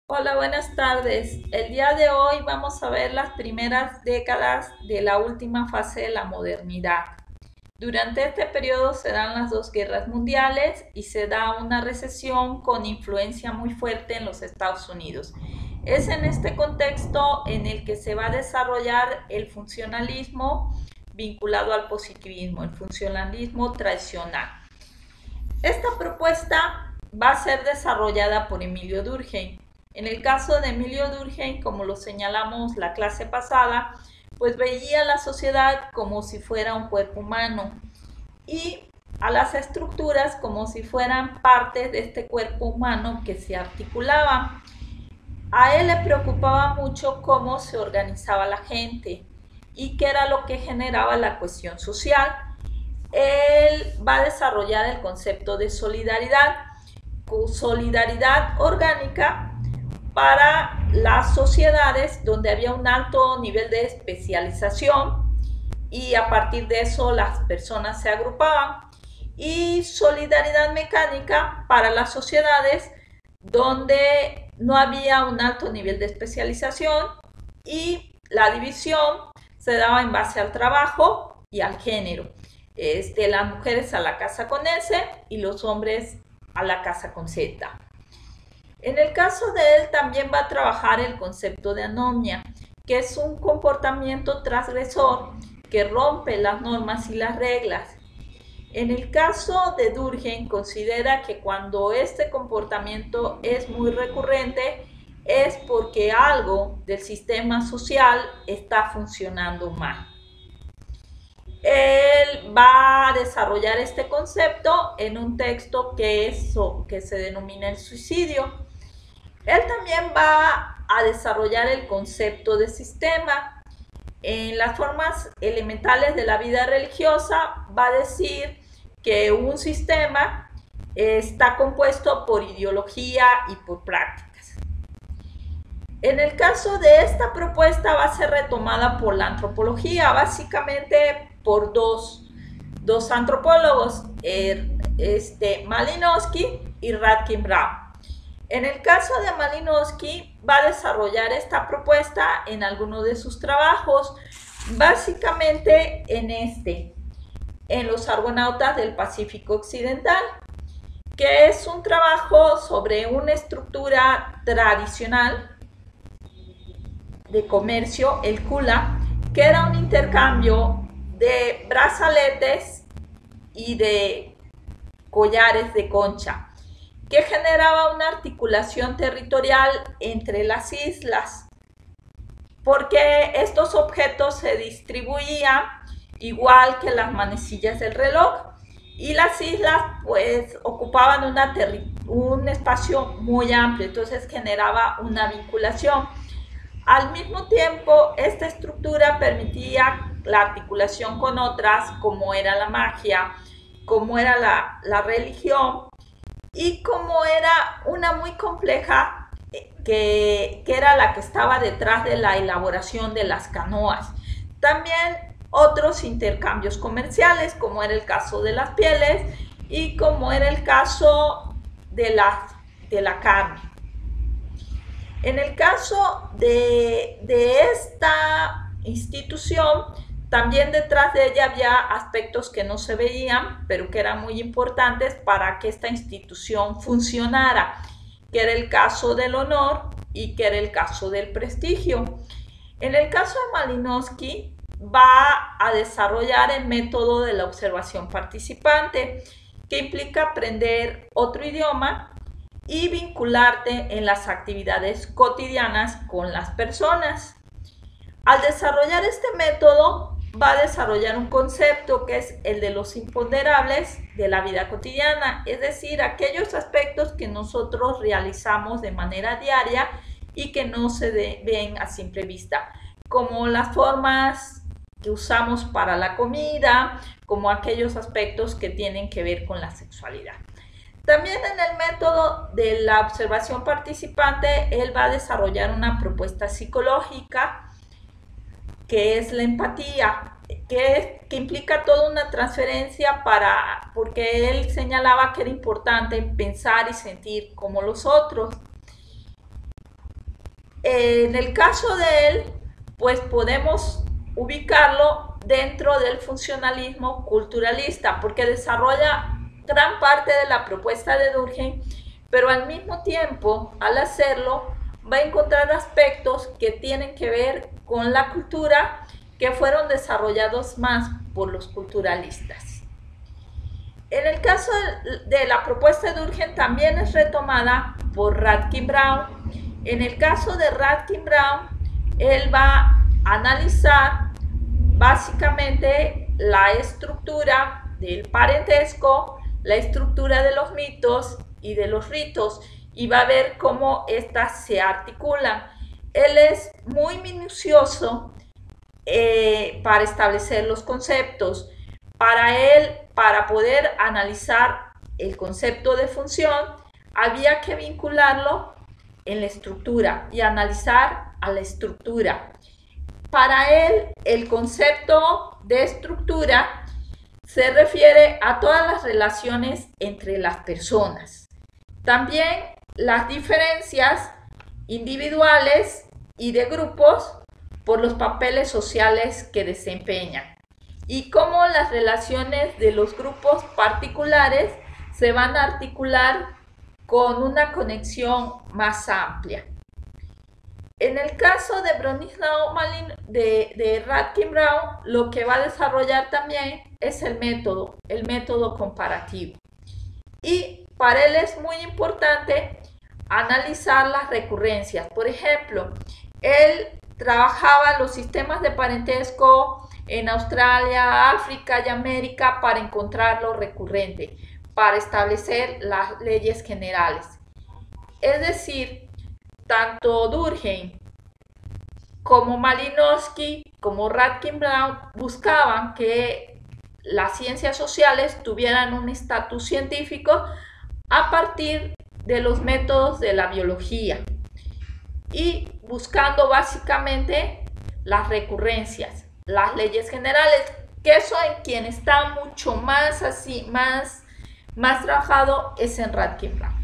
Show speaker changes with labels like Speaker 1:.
Speaker 1: Hola, buenas tardes. El día de hoy vamos a ver las primeras décadas de la última fase de la modernidad. Durante este periodo se dan las dos guerras mundiales y se da una recesión con influencia muy fuerte en los Estados Unidos. Es en este contexto en el que se va a desarrollar el funcionalismo vinculado al positivismo, el funcionalismo tradicional. Esta propuesta va a ser desarrollada por Emilio Durkheim. En el caso de Emilio Durkheim, como lo señalamos la clase pasada, pues veía la sociedad como si fuera un cuerpo humano y a las estructuras como si fueran partes de este cuerpo humano que se articulaban. A él le preocupaba mucho cómo se organizaba la gente y qué era lo que generaba la cohesión social. Él va a desarrollar el concepto de solidaridad orgánica para las sociedades donde había un alto nivel de especialización y a partir de eso las personas se agrupaban, y solidaridad mecánica para las sociedades donde no había un alto nivel de especialización y la división se daba en base al trabajo y al género. Las mujeres a la casa con S y los hombres a la casa con Z. En el caso de él también va a trabajar el concepto de anomia, que es un comportamiento transgresor que rompe las normas y las reglas. En el caso de Durkheim considera que cuando este comportamiento es muy recurrente es porque algo del sistema social está funcionando mal. Él va a desarrollar este concepto en un texto que se denomina el suicidio. Él también va a desarrollar el concepto de sistema. En las formas elementales de la vida religiosa va a decir que un sistema está compuesto por ideología y por prácticas. En el caso de esta propuesta va a ser retomada por la antropología, básicamente por dos antropólogos, Malinowski y Radkin Brown. En el caso de Malinowski va a desarrollar esta propuesta en algunos de sus trabajos, básicamente en los argonautas del Pacífico Occidental, que es un trabajo sobre una estructura tradicional de comercio, el kula, que era un intercambio de brazaletes y de collares de concha, que generaba una articulación territorial entre las islas, porque estos objetos se distribuían igual que las manecillas del reloj, y las islas pues ocupaban un espacio muy amplio, entonces generaba una vinculación. Al mismo tiempo, esta estructura permitía la articulación con otras, como era la magia, como era la religión, y como era una muy compleja, que era la que estaba detrás de la elaboración de las canoas. También otros intercambios comerciales, como era el caso de las pieles y como era el caso de la carne. En el caso de esta institución, también detrás de ella había aspectos que no se veían, pero que eran muy importantes para que esta institución funcionara, que era el caso del honor y que era el caso del prestigio. En el caso de Malinowski, va a desarrollar el método de la observación participante, que implica aprender otro idioma y vincularte en las actividades cotidianas con las personas. Al desarrollar este método, va a desarrollar un concepto que es el de los imponderables de la vida cotidiana, es decir, aquellos aspectos que nosotros realizamos de manera diaria y que no se ven a simple vista, como las formas que usamos para la comida, como aquellos aspectos que tienen que ver con la sexualidad. También en el método de la observación participante, él va a desarrollar una propuesta psicológica que es la empatía, que implica toda una transferencia porque él señalaba que era importante pensar y sentir como los otros. En el caso de él, pues podemos ubicarlo dentro del funcionalismo culturalista, porque desarrolla gran parte de la propuesta de Durkheim, pero al mismo tiempo, al hacerlo, va a encontrar aspectos que tienen que ver con la cultura que fueron desarrollados más por los culturalistas. En el caso de la propuesta de Durkheim también es retomada por Radkin Brown. En el caso de Radkin Brown, él va a analizar básicamente la estructura del parentesco, la estructura de los mitos y de los ritos, y va a ver cómo éstas se articulan. Él es muy minucioso para establecer los conceptos. Para él, para poder analizar el concepto de función, había que vincularlo en la estructura y analizar a la estructura. Para él, el concepto de estructura se refiere a todas las relaciones entre las personas. También las diferencias individuales y de grupos por los papeles sociales que desempeñan, y cómo las relaciones de los grupos particulares se van a articular con una conexión más amplia. En el caso de Bronislaw de Radkin Brown, lo que va a desarrollar también es el método comparativo. Y para él es muy importante analizar las recurrencias. Por ejemplo, él trabajaba los sistemas de parentesco en Australia, África y América para encontrar lo recurrente, para establecer las leyes generales. Es decir, tanto Durkheim como Malinowski, como Radkin Brown, buscaban que las ciencias sociales tuvieran un estatus científico a partir de los métodos de la biología y buscando básicamente las recurrencias, las leyes generales, que eso en quien está mucho más trabajado es en Radkin Brown.